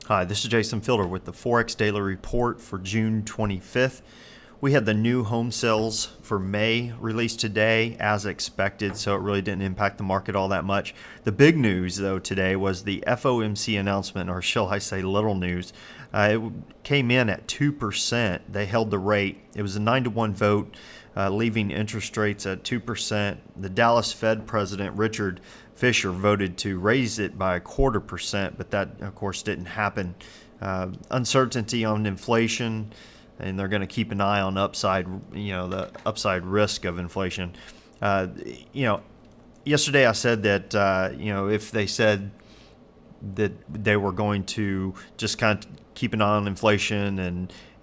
Hi, this is Jason Fielder with the Forex Daily Report for June 25th. We had the new home sales for May released today as expected, so it really didn't impact the market all that much. The big news, though, today was the FOMC announcement, or shall I say little news. It came in at 2%. They held the rate. It was a 9-1 vote, leaving interest rates at 2%. The Dallas Fed President, Richard Fisher, voted to raise it by 0.25%, but that, of course, didn't happen. Uncertainty on inflation, and they're going to keep an eye on the upside risk of inflation. Yesterday I said that, if they said that they were going to just kind of keep an eye on inflation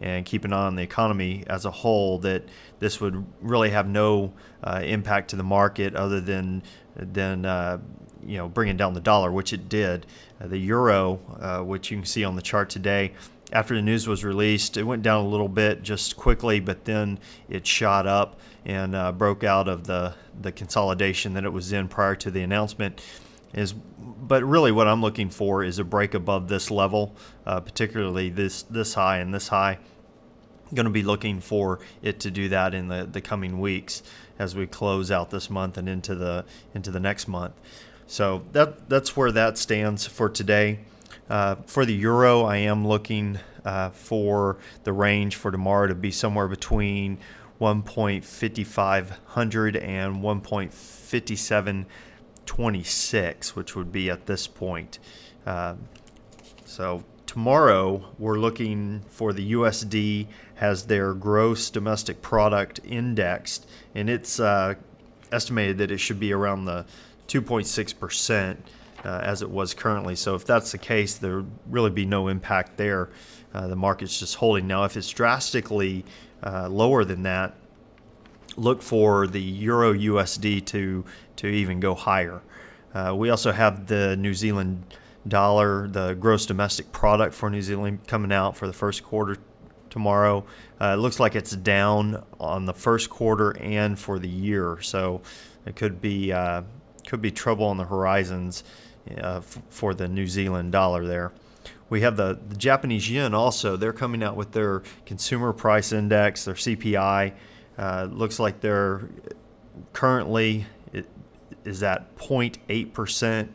and keep an eye on the economy as a whole, that this would really have no impact to the market other than bringing down the dollar, which it did. The euro, which you can see on the chart today, after the news was released, it went down a little bit just quickly, but then it shot up and broke out of the consolidation that it was in prior to the announcement. But really what I'm looking for is a break above this level, particularly this high and this high. I'm going to be looking for it to do that in the coming weeks as we close out this month and into the next month. So that's where that stands for today. For the euro, I am looking for the range for tomorrow to be somewhere between 1.5500 and 1.5726, which would be at this point. So tomorrow we're looking for the USD has their gross domestic product indexed, and it's estimated that it should be around the 2.6%. As it was currently. So if that's the case, there would really be no impact there. The market's just holding. Now, if it's drastically lower than that, look for the Euro USD to even go higher. We also have the New Zealand dollar, the gross domestic product for New Zealand, coming out for the first quarter tomorrow. It looks like it's down on the first quarter and for the year. So it could be trouble on the horizons for the New Zealand dollar there. We have the Japanese yen also. They're coming out with their consumer price index, their CPI. Looks like they're currently is at 0.8%,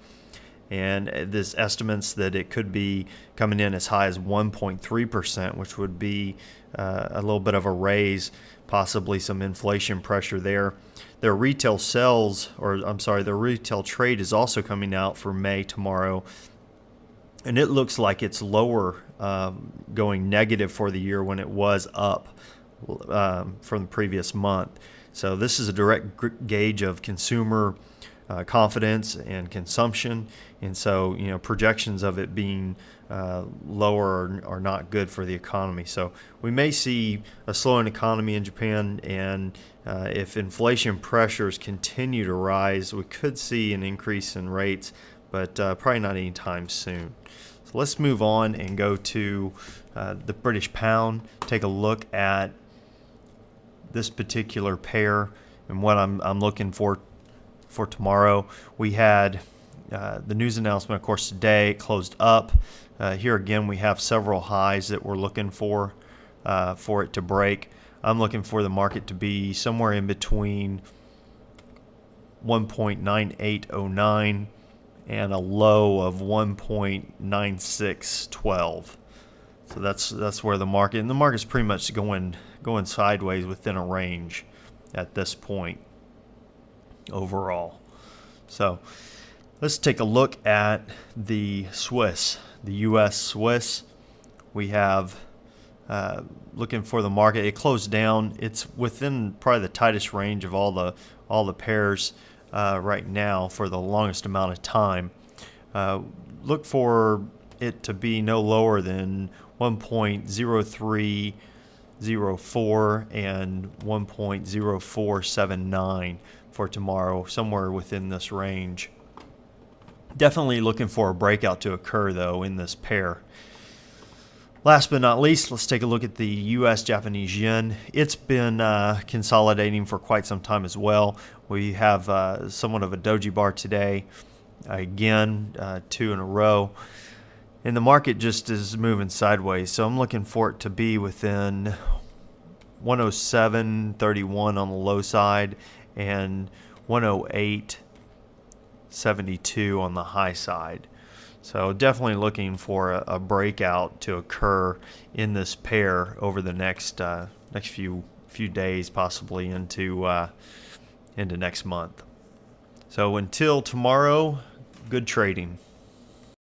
and this estimates that it could be coming in as high as 1.3%, which would be a little bit of a raise, possibly some inflation pressure there. Their retail their retail trade is also coming out for May tomorrow, and it looks like it's lower, going negative for the year when it was up from the previous month. So this is a direct gauge of consumer confidence and consumption, and so projections of it being lower are not good for the economy. So we may see a slowing economy in Japan, and if inflation pressures continue to rise, we could see an increase in rates, but probably not anytime soon. So let's move on and go to the British pound. Take a look at this particular pair and what I'm looking for tomorrow. We had the news announcement, of course, today. It closed up. Here again, we have several highs that we're looking for it to break. I'm looking for the market to be somewhere in between 1.9809 and a low of 1.9612. So that's where the market's pretty much going sideways within a range at this point overall. So let's take a look at the US Swiss. We have looking for the market. It closed down. It's within probably the tightest range of all the pairs right now for the longest amount of time. Look for it to be no lower than 1.0304 and 1.0479 for tomorrow, somewhere within this range. Definitely looking for a breakout to occur, though, in this pair. Last but not least, let's take a look at the U.S. Japanese yen. It's been consolidating for quite some time as well. We have somewhat of a doji bar today, again, 2 in a row. And the market just is moving sideways, so I'm looking for it to be within 107.31 on the low side and 108.72 on the high side. So definitely looking for a breakout to occur in this pair over the next few days, possibly into next month. So until tomorrow, good trading.